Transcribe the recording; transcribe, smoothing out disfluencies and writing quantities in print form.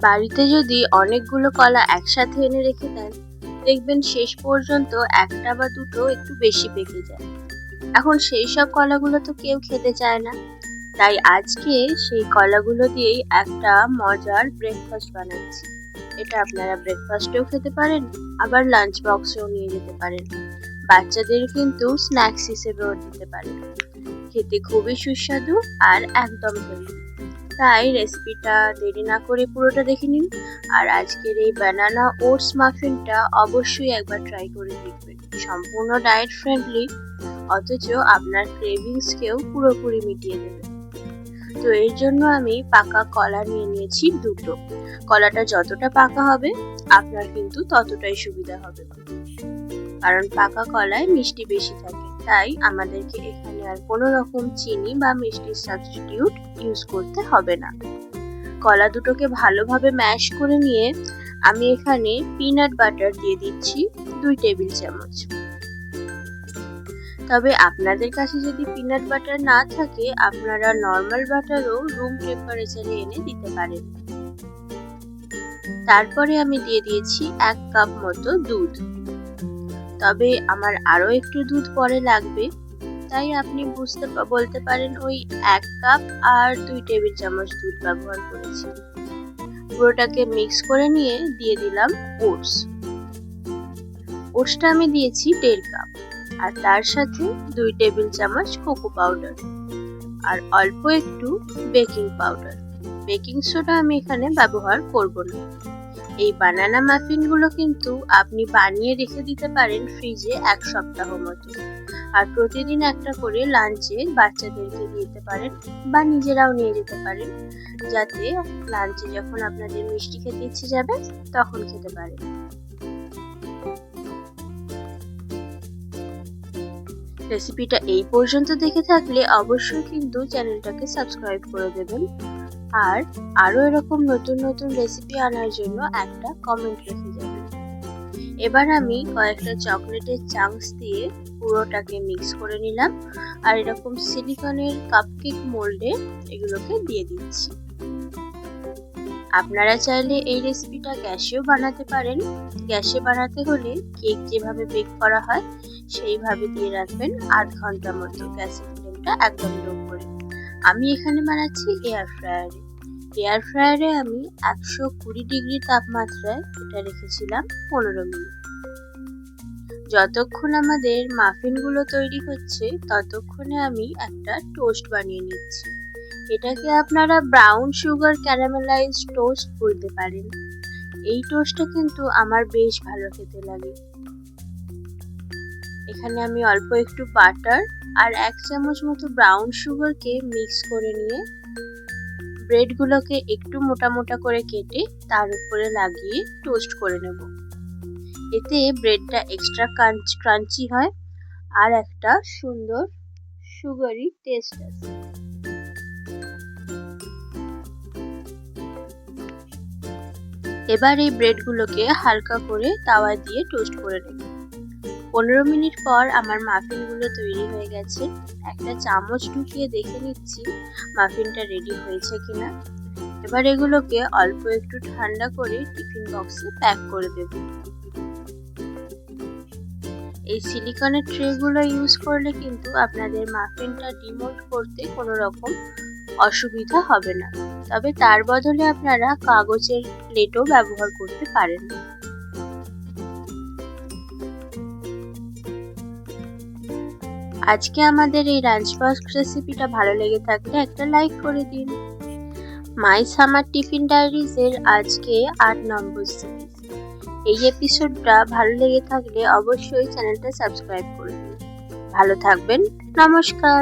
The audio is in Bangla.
বাড়িতে যদি অনেকগুলো কলা একসাথে এনে রেখে দেন, দেখবেন শেষ পর্যন্ত একটা বা দুটো একটু বেশি পেকে যায়। এখন সেই সব কলাগুলো তো কেউ খেতে চায় না। তাই আজকে সেই কলাগুলো দিয়েই একটা মজার ব্রেকফাস্ট বানাচ্ছি। এটা আপনারা ব্রেকফাস্টেও খেতে পারেন, আবার লাঞ্চ বক্সেও নিয়ে যেতে পারেন। বাচ্চাদের কিন্তু স্ন্যাক্স হিসেবেও দিতে পারেন। খেতে খুবই সুস্বাদু আর একদম হেলদি। তাই রেসিপিটা দেরি না করে পুরোটা দেখে নিন। আর আজকের এই বানানা ওটস মাফিনটা অবশ্যই একবার ট্রাই করে দেখবেন। সম্পূর্ণ ডায়েট ফ্রেন্ডলি, অথচ আপনার ক্রেভিংসকেও পুরোপুরি মিটিয়ে দেবে। তো এর জন্য আমি পাকা কলা নিয়ে নিয়েছি দুটো। কলাটা যতটা পাকা হবে আপনার কিন্তু ততটাই সুবিধা হবে, কারণ পাকা কলায় মিষ্টি বেশি থাকে। তাই আমাদেরকে এখানে আর কোনো রকম চিনি বা মিষ্টির সাবস্টিটিউট ইউজ করতে হবে না। কলা দুটোকে ভালোভাবে ম্যাশ করে নিয়ে আমি এখানে পিনাট বাটার দিয়ে দিচ্ছি 2 টেবিল চামচ। তবে আপনাদের কাছে যদি পিনাট বাটার না থাকে, আপনারা নর্মাল বাটারও রুম টেম্পারেচারে এনে দিতে পারেন। তারপরে আমি দিয়ে দিয়েছি 1 কাপ মতো দুধ। তবে আমার আরো একটু দুধ পরে লাগবে, তাই আপনি বলতে পারেন ওই 1 কাপ আর 2 টেবিল চামচ দুধ ব্যবহার করেছি। পুরোটাকে মিক্স করে নিয়ে দিয়ে দিলাম ওটস। ওটসটা আমি দিয়েছি 1.5 কাপ, আর তার সাথে 2 টেবিল চামচ কোকো পাউডার আর অল্প একটু বেকিং পাউডার। বেকিং সোডা আমি এখানে ব্যবহার করব না। এই বানানা মাফিনগুলো কিন্তু আপনি বানিয়ে রেখে দিতে পারেন ফ্রিজে 1 সপ্তাহ মতো, আর প্রতিদিন একটা করে লাঞ্চে বাচ্চাদেরকে দিতে পারেন বা নিজেরাও নিয়ে যেতে পারেন, যাতে লাঞ্চে যখন আপনাদের মিষ্টি খেতে ইচ্ছে যাবে তখন খেতে পারেন। রেসিপিটা এই পর্যন্ত দেখে থাকলে অবশ্যই কিন্তু চ্যানেলটাকে সাবস্ক্রাইব করে দেবেন, আর আরো এরকম নতুন নতুন রেসিপি আনার জন্য একটা কমেন্ট রেখে যাবেন। এবার আমি কয়েকটা চকলেটের চাঙ্কস দিয়ে পুরোটাকে মিক্স করে নিলাম, আর এরকম সিলিকনের কাপকেক মোল্ডে এগুলোকে দিয়ে দিচ্ছি। আপনারা চাইলে এই রেসিপিটা গ্যাসেও বানাতে পারেন। গ্যাসে বানাতে হলে কেক যেভাবে বেক করা হয় সেইভাবে দিয়ে রাখবেন 8 ঘন্টা মতো, গ্যাসের ফ্লেমটা একদম লো করে। আমি এখানে বানাচ্ছি এয়ার ফ্রায়ারে। এয়ার ফ্রায়ারে আমি 120 ডিগ্রি তাপমাত্রায় এটা রেখেছিলাম 15 মিনিট। যতক্ষণ আমাদের মাফিনগুলো তৈরি হচ্ছে ততক্ষণে আমি একটা টোস্ট বানিয়ে নিচ্ছি। এটাকে আপনারা ব্রাউন সুগার ক্যারামেলাইজড টোস্ট বলতে পারেন। এই টোস্টটা কিন্তু আমার বেশ ভালো খেতে লাগে। এখানে আমি অল্প একটু বাটার আর 1 চামচ মতো ব্রাউন সুগারকে মিক্স করে নিয়ে ব্রেডগুলোকে একটু মোটা মোটা করে কেটে তার উপরে লাগিয়ে টোস্ট করে নেব। এতে ব্রেডটা এক্সট্রা ক্রাঞ্চি হয় আর একটা সুন্দর সুগারি টেস্ট আসে। এবার এই ব্রেডগুলোকে হালকা করে তাওয়া দিয়ে টোস্ট করে নেব। 15 মিনিট পর আমার মাফিনগুলো তৈরি হয়ে গেছে। একটা চামচ ঢুকিয়ে দেখে নিচ্ছি মাফিনটা রেডি হয়েছে কিনা। এবার এগুলোকে অল্প একটু ঠান্ডা করে টিফিন বক্সে প্যাক করে দেব। এই সিলিকনের ট্রেগুলো ইউজ করলে কিন্তু আপনাদের মাফিনটা ডিমোল্ড করতে কোনো রকম অসুবিধা হবে না। তবে তার বদলে আপনারা কাগজের প্লেটও ব্যবহার করতে পারেন। আজকে আমাদের এই লাঞ্চ বক্স রেসিপিটা ভালো লেগে থাকলে একটা লাইক করে দিন। মাই সামার টিফিন ডায়েরিজ এর আজকে 8 নম্বর সিরিজ। এই এপিসোডটা ভালো লেগে থাকলে অবশ্যই চ্যানেলটা সাবস্ক্রাইব করে দিন। ভালো থাকবেন, নমস্কার।